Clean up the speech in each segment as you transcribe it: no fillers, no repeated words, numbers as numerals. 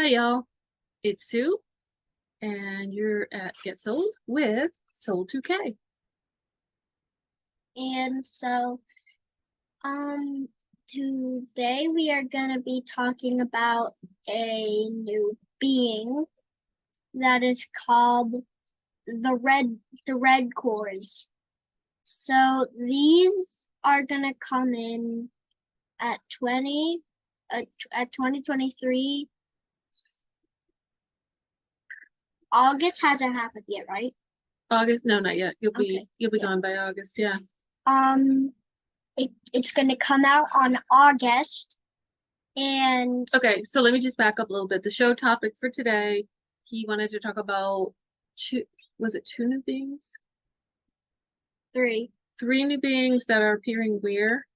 Hi, y'all. It's Sue, and you're at Get Sold with Soul.2k. And so, today we are gonna be talking about a new being that is called the red cores. So these are gonna come in at 2023. August hasn't happened yet, right? August? No, not yet. You'll be Yeah. gone by August, yeah. It's gonna come out on August, and Okay, so let me just back up a little bit. The show topic for today, he wanted to talk about was it two new beings? three New beings that are appearing where?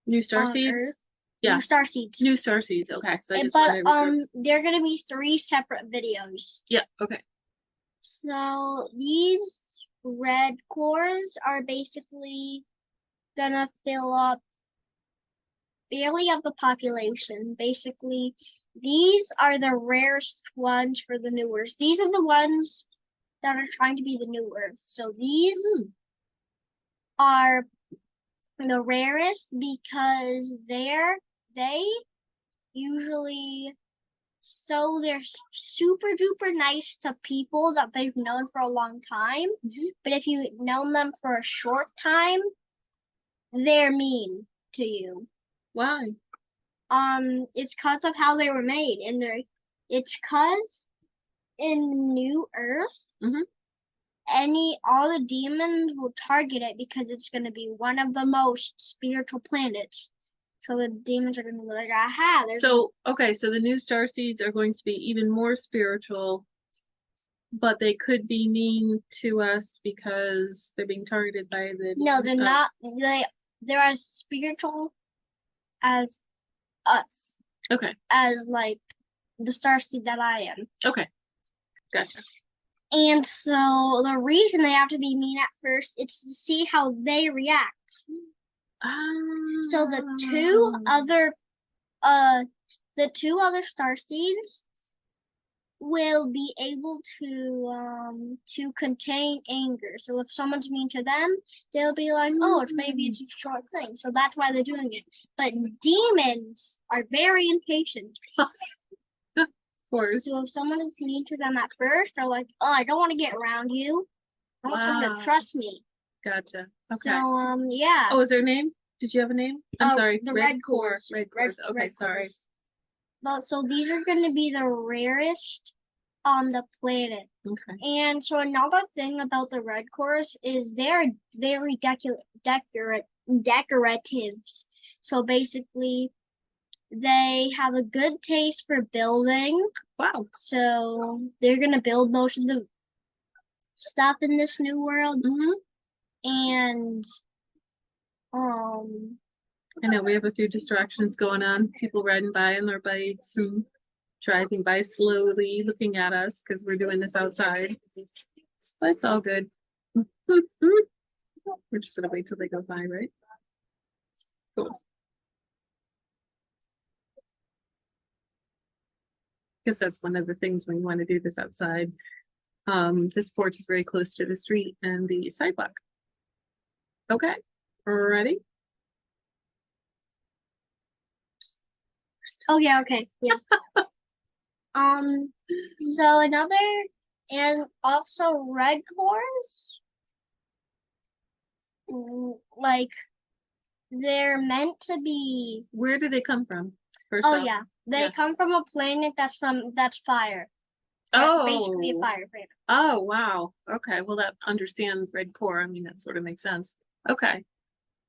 New Starseeds? Yeah. New Starseeds. New Starseeds. Okay, so I just wanted to they're gonna be 3 separate videos. Yeah, okay. So these red cores are basically gonna fill up barely of the population. Basically, these are the rarest ones for the new Earth. These are the ones that are trying to be the new Earth. So these are the rarest because they usually they're super duper nice to people that they've known for a long time. But if you've known them for a short time, they're mean to you. Why? It's because of how they were made, and it's because in New Earth, all the demons will target it because it's going to be one of the most spiritual planets. So the demons are going to be like, aha. So the new Starseeds are going to be even more spiritual, but they could be mean to us because they're being targeted by the... No, they're not. They're as spiritual as us. Okay. As, like, the Starseed that I am. Okay. Gotcha. And so the reason they have to be mean at first is to see how they react. So the two other Starseeds will be able to contain anger. So if someone's mean to them, they'll be like, oh, maybe it's a short thing. So that's why they're doing it. But demons are very impatient. Of course. So if someone is mean to them at first, they're like, oh, I don't want to get around you. I want someone to trust me. Gotcha. Okay. So yeah. Oh, is there a name? Did you have a name? I'm sorry. The red cores. Red cores. Okay, sorry. But so these are going to be the rarest on the planet. Okay. And so another thing about the red cores is they're very decoratives. So basically, they have a good taste for building. Wow. So they're going to build most of the stuff in this new world. And I know we have a few distractions going on. People riding by on their bikes and driving by slowly, looking at us because we're doing this outside. But it's all good. We're just gonna wait till they go by, right? Cool. Guess that's one of the things when you want to do this outside. This porch is very close to the street and the sidewalk. Okay, ready? Oh yeah, okay, yeah. So another, and also red cores, like they're meant to be. Where do they come from? Yeah, they come from a planet that's fire. That's basically a fire planet. Oh wow. Okay, well that understand red core. I mean that sort of makes sense. Okay.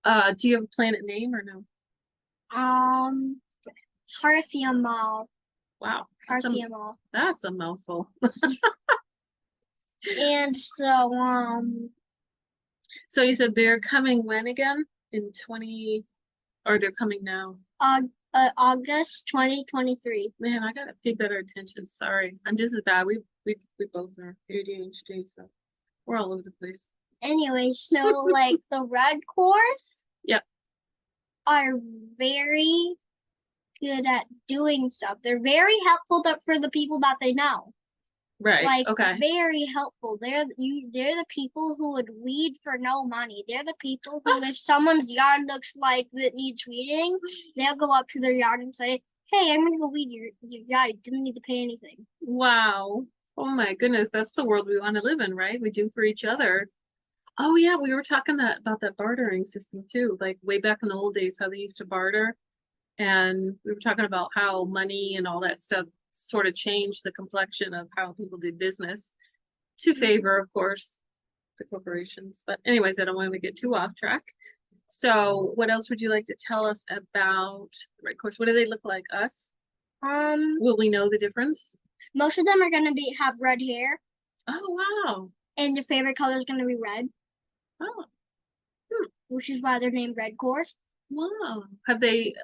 Do you have a planet name or no? Harthiamal. Wow. Harthiamal. That's a mouthful. And so So you said they're coming when again? In 20, or they're coming now? August 2023. Man, I gotta pay better attention. Sorry, I'm just as bad. We both are ADHD, so we're all over the place. Anyway, so like the red cores, yep, are very good at doing stuff. They're very helpful for the people that they know. Right. Like Okay. very helpful. They're the people who would weed for no money. They're the people who, if someone's yard looks like that needs weeding, they'll go up to their yard and say, "Hey, I'm gonna go weed your yard. You didn't need to pay anything." Wow. Oh my goodness, that's the world we want to live in, right? We do for each other. Oh yeah, we were talking about that bartering system too, like way back in the old days, how they used to barter. And we were talking about how money and all that stuff sort of changed the complexion of how people did business to favor, of course, the corporations. But anyways, I don't want to get too off track. So what else would you like to tell us about the red course? What do they look like? Us? Will we know the difference? Most of them are gonna have red hair, Oh wow. and their favorite color is gonna be red, Oh, which is why they're named red cores. wow. Have they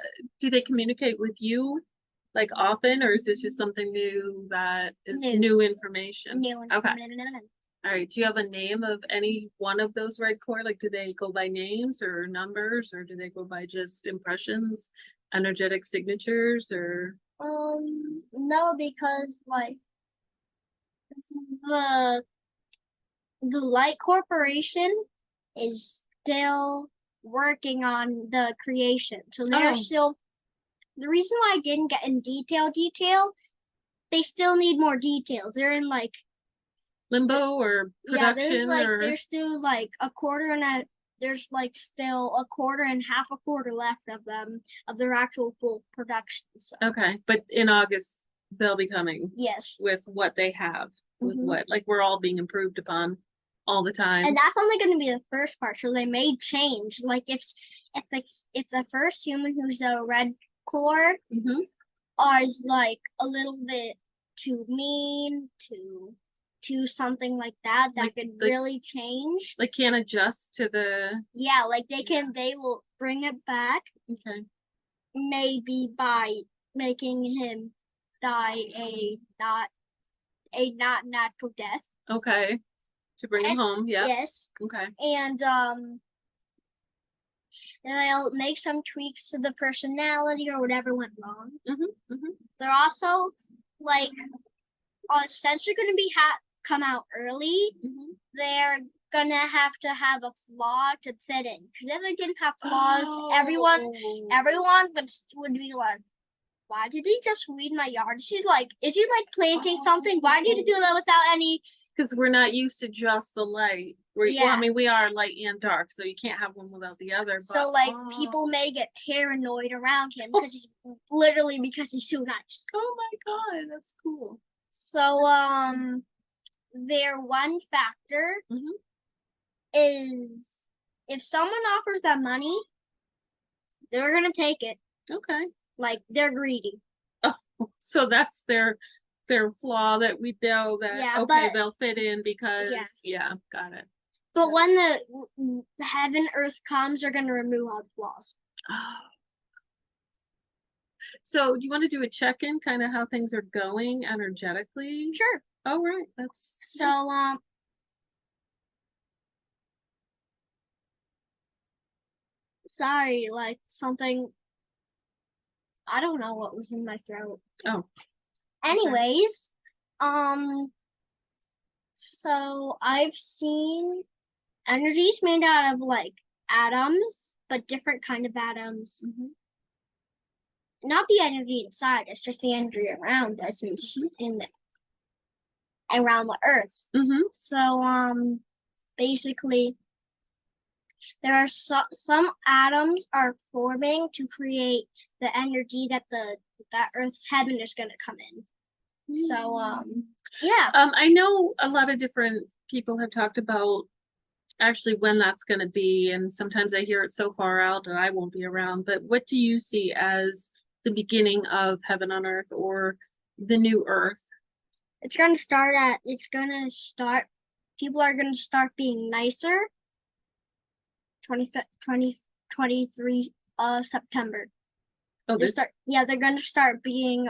do they communicate with you like often, or is this just something new that is new information? New Okay. information. All right. Do you have a name of any one of those red core? Like, do they go by names or numbers, or do they go by just impressions, energetic signatures, or? No, because like the Light Corporation is still working on the creation, so they're Oh. still. The reason why I didn't get in detail, they still need more details. They're in like Limbo or production, there's still like a quarter and a there's like still a quarter and half a quarter left of them of their actual full production. So okay, but in August they'll be coming yes, with what they have, with Mhm. what like we're all being improved upon all the time. and that's only going to be the first part. So they may change. Like if the first human who's a red core Mhm. is like a little bit too mean to something like that Like could the- really change. Like can't adjust to the Yeah, like they will bring it back okay. maybe by making him die a not natural death. Okay. To bring him home, yeah. Yes. Okay. And they'll make some tweaks to the personality or whatever went wrong. They're also like since they're gonna be come out early, they're gonna have to have a flaw to fit in. Because if they didn't have flaws, everyone would be like, "Why did he just weed my yard? Is he like planting something? Why did he do that without any?" Because we're not used to just the light. Well, I mean, we are light and dark, so you can't have one without the other. But, so like people may get paranoid around him because he's literally because he's so nice. Oh my god, that's cool. So their one factor is if someone offers them money, they're gonna take it. Okay. Like they're greedy. Oh, so that's their flaw that we know that okay, they'll fit in because got it. But when the heaven earth comes, they're gonna remove all the flaws. So do you want to do a check-in, kind of how things are going energetically? Sure. Oh right, that's so sorry, like something I don't know what was in my throat. Oh. Anyways, so I've seen energies made out of like atoms, but different kind of atoms. Not the energy inside, it's just the energy around us around the earth. So basically there are some atoms are forming to create the energy that that earth's heaven is going to come in. So yeah. I know a lot of different people have talked about actually when that's going to be, and sometimes I hear it so far out that I won't be around, but what do you see as the beginning of heaven on earth or the new earth? People are going to start being nicer 2023 September. Oh, they're going to start being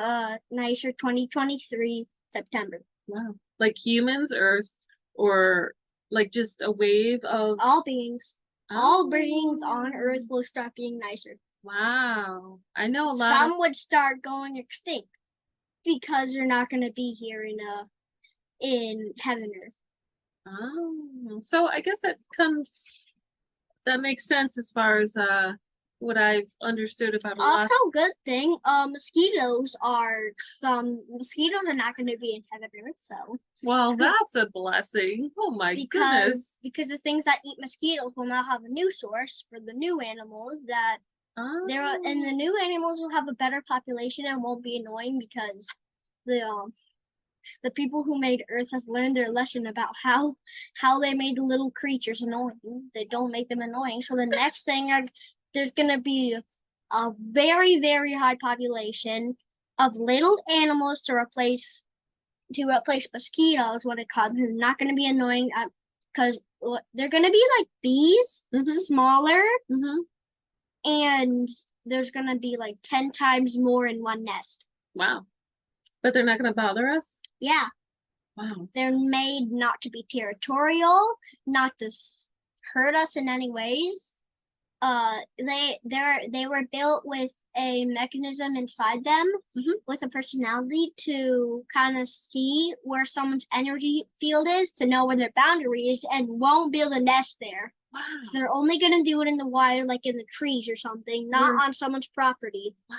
nicer 2023 September. Wow. Like humans or like just a wave of all beings. All beings on earth will start being nicer. Wow. I know a lot of Some would start going extinct because they're not going to be here in heaven earth. oh, so I guess that makes sense as far as what I've understood about a lot. Also, good thing, mosquitoes are not going to be in heaven earth, so Well, that's a blessing. Oh my goodness. because the things that eat mosquitoes will now have a new source for the new animals that there are, and the Oh, new animals will have a better population and won't be annoying because the people who made Earth has learned their lesson about how they made the little creatures annoying. They don't make them annoying. So the next thing there's gonna be a very very high population of little animals to replace mosquitoes when it comes. They're not gonna be annoying because they're gonna be like bees, smaller, and there's gonna be like 10 times more in one nest. wow. But they're not going to bother us? Yeah. Wow. They're made not to be territorial, not to hurt us in any ways. They were built with a mechanism inside them with a personality to kind of see where someone's energy field is, to know where their boundary is, and won't build a nest there. Wow. So they're only gonna do it in the wild, like in the trees or something, not on someone's property. Wow.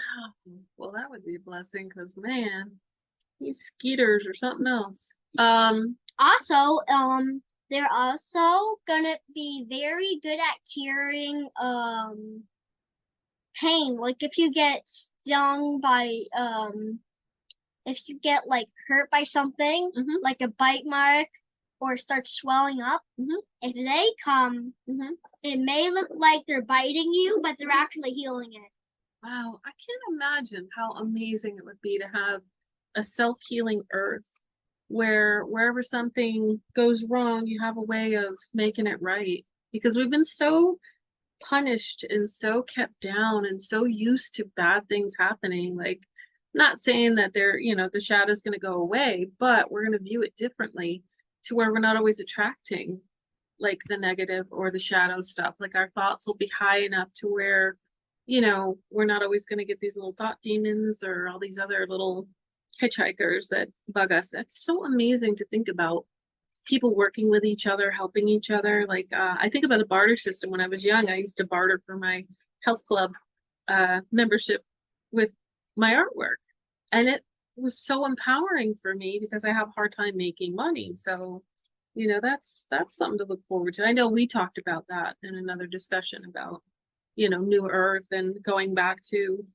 Well, that would be a blessing because man, these skeeters or something else. Also, they're also gonna be very good at curing pain. Like if you get stung by if you get like hurt by something, like a bite mark or start swelling up, if they come, it may look like they're biting you, but they're actually healing it. Wow, I can't imagine how amazing it would be to have a self-healing earth where wherever something goes wrong, you have a way of making it right. Because we've been so punished and so kept down and so used to bad things happening. Like, not saying that the shadow's going to go away, but we're going to view it differently to where we're not always attracting like the negative or the shadow stuff. Like our thoughts will be high enough to where we're not always going to get these little thought demons or all these other little hitchhikers that bug us. It's so amazing to think about people working with each other, helping each other. Like I think about a barter system. When I was young, I used to barter for my health club membership with my artwork, and it was so empowering for me because I have a hard time making money. So that's something to look forward to. I know we talked about that in another discussion about New Earth and going back to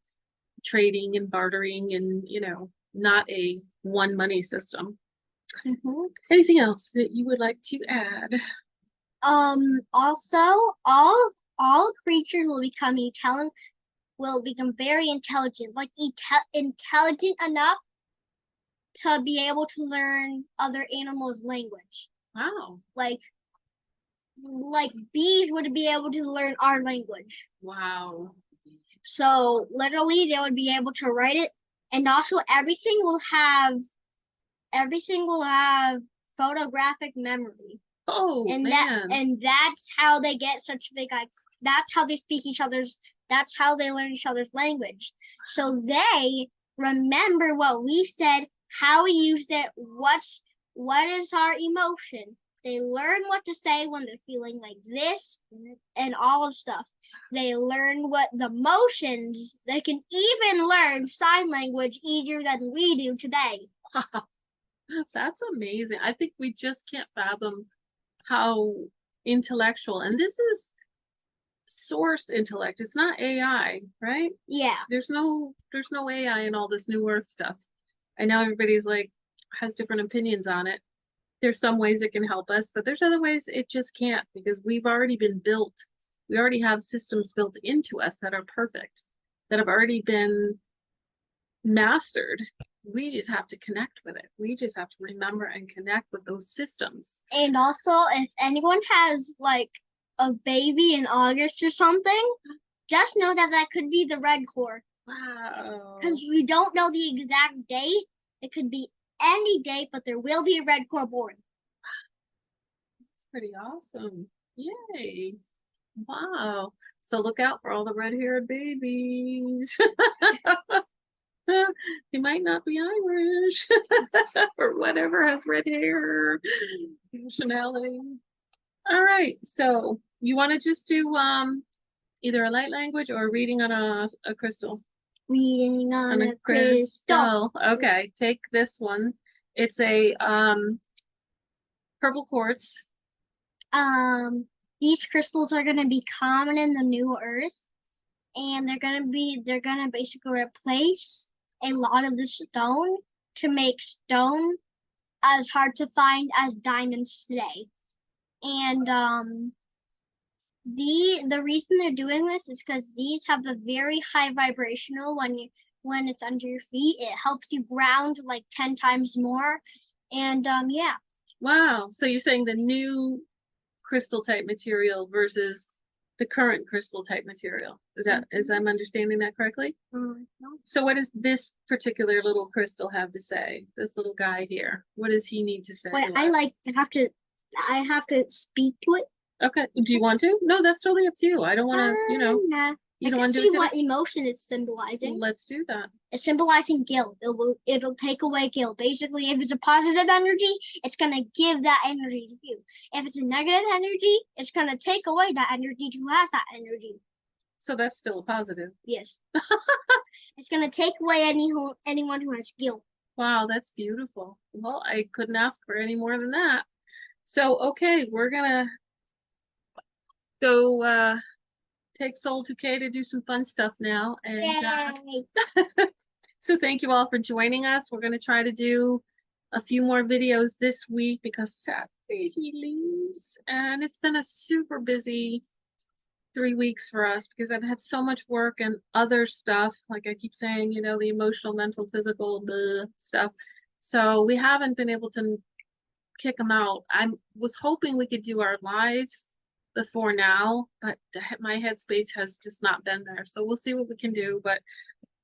trading and bartering and, not a one money system. Anything else that you would like to add? Also, all creatures will become very intelligent, like intelligent enough to be able to learn other animals' language. Wow. Like bees would be able to learn our language. Wow. So literally they would be able to write it, and also everything will have photographic memory. Oh man. And that's how they get such big that's how they that's how they learn each other's language. So they remember what we said, how we used it, what is our emotion. They learn what to say when they're feeling like this and all of stuff. They learn what the motions, they can even learn sign language easier than we do today. That's amazing. I think we just can't fathom how intellectual, and this is source intellect. It's not AI, right? Yeah. There's no AI in all this New Earth stuff. I know everybody's like has different opinions on it. There's some ways it can help us, but there's other ways it just can't because we've already been built. We already have systems built into us that are perfect, that have already been mastered. We just have to connect with it. We just have to remember and connect with those systems. And also, if anyone has like a baby in August or something, just know that could be the red core. Wow. Because we don't know the exact date. It could be any date, but there will be a red core born. That's pretty awesome. Yay. Wow. So look out for all the red-haired babies. He might not be Irish or whatever, has red hair, nationality. All right. So you want to just do either a light language or a reading on a crystal? Reading on a crystal. Okay, take this one. It's a purple quartz. These crystals are gonna be common in the new earth, and they're gonna basically replace a lot of the stone to make stone as hard to find as diamonds today. And the reason they're doing this is because these have a very high vibrational when it's under your feet. It helps you ground like 10 times more. And yeah. Wow. So you're saying the new crystal type material versus the current crystal type material. Is I'm understanding that correctly? No. So what does this particular little crystal have to say? This little guy here. What does he need to say? Wait, I have to speak to it. Okay. Do you want to? No, that's totally up to you. I don't want to, Nah. you don't I want can to do see it what today? emotion it's symbolizing. Let's do that. It's symbolizing guilt. It'll take away guilt. Basically, if it's a positive energy, it's gonna give that energy to you. If it's a negative energy, it's gonna take away that energy to who has that energy. So that's still a positive. Yes. It's gonna take away anyone who has guilt. Wow, that's beautiful. Well, I couldn't ask for any more than that. So, okay, we're gonna go take Soul.2k to do some fun stuff now. And Yay! so thank you all for joining us. We're gonna try to do a few more videos this week because Saturday he leaves. And it's been a super busy 3 weeks for us because I've had so much work and other stuff. Like I keep saying, the emotional, mental, physical, stuff. So we haven't been able to kick them out. I was hoping we could do our live before now, but my headspace has just not been there. So we'll see what we can do. But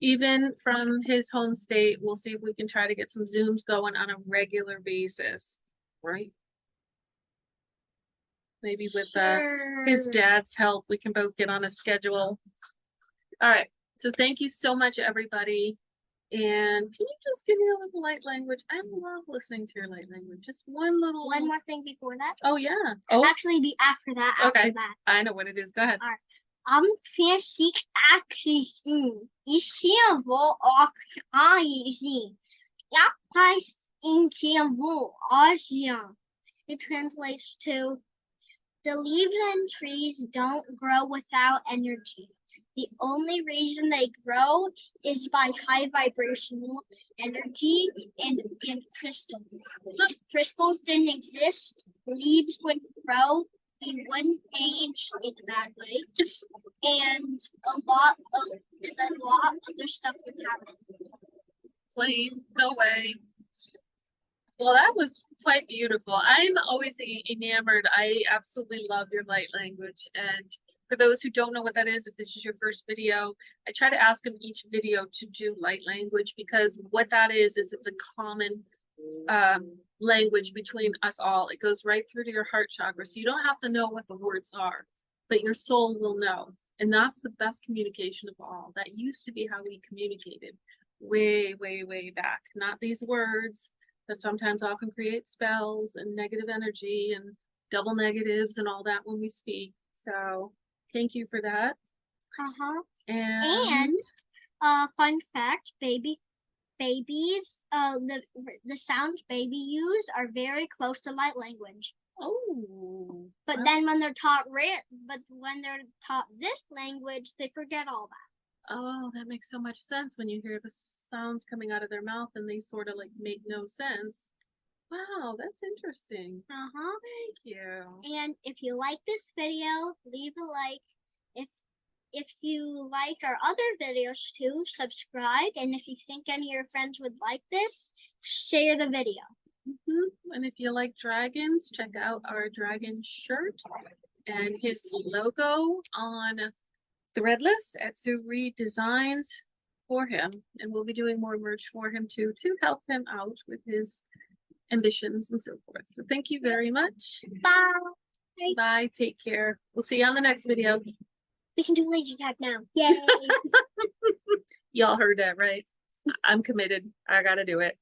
even from his home state, we'll see if we can try to get some Zooms going on a regular basis, right? Maybe with his dad's help, we can both get on a schedule. All right. So thank you so much, everybody. And can you just give me a little light language? I love listening to your light language. Just one more thing before that. Oh yeah. Oh, actually, be after that. Okay. After that. I know what it is. Go ahead. All right. Fancy actually Isiavo Okaizi. Yapais in Kiambu Asia. It translates to the leaves and trees don't grow without energy. The only reason they grow is by high vibrational energy and crystals. If crystals didn't exist, leaves wouldn't grow, we wouldn't age in a bad way, and a lot other stuff would happen. Plain, no way. Well, that was quite beautiful. I'm always enamored. I absolutely love your light language. And for those who don't know what that is, if this is your first video, I try to ask them each video to do light language because what that is it's a common language between us all. It goes right through to your heart chakra. So you don't have to know what the words are, but your soul will know. And that's the best communication of all. That used to be how we communicated way, way, way back. Not these words that sometimes often create spells and negative energy and double negatives and all that when we speak. So thank you for that. And fun fact, babies, the sounds baby use are very close to light language. Oh. But then when they're taught this language, they forget all that. Oh, that makes so much sense when you hear the sounds coming out of their mouth and they sort of like make no sense. Wow, that's interesting. Thank you. And if you like this video, leave a like. If you liked our other videos too, subscribe. And if you think any of your friends would like this, share the video. And if you like dragons, check out our dragon shirt and his logo on Threadless at Sue Reed Designs for him. And we'll be doing more merch for him too, to help him out with his ambitions and so forth. So thank you very much. Bye. Bye. Take care. We'll see you on the next video. We can do laser tag now. Yay! Y'all heard that, right? I'm committed. I gotta do it.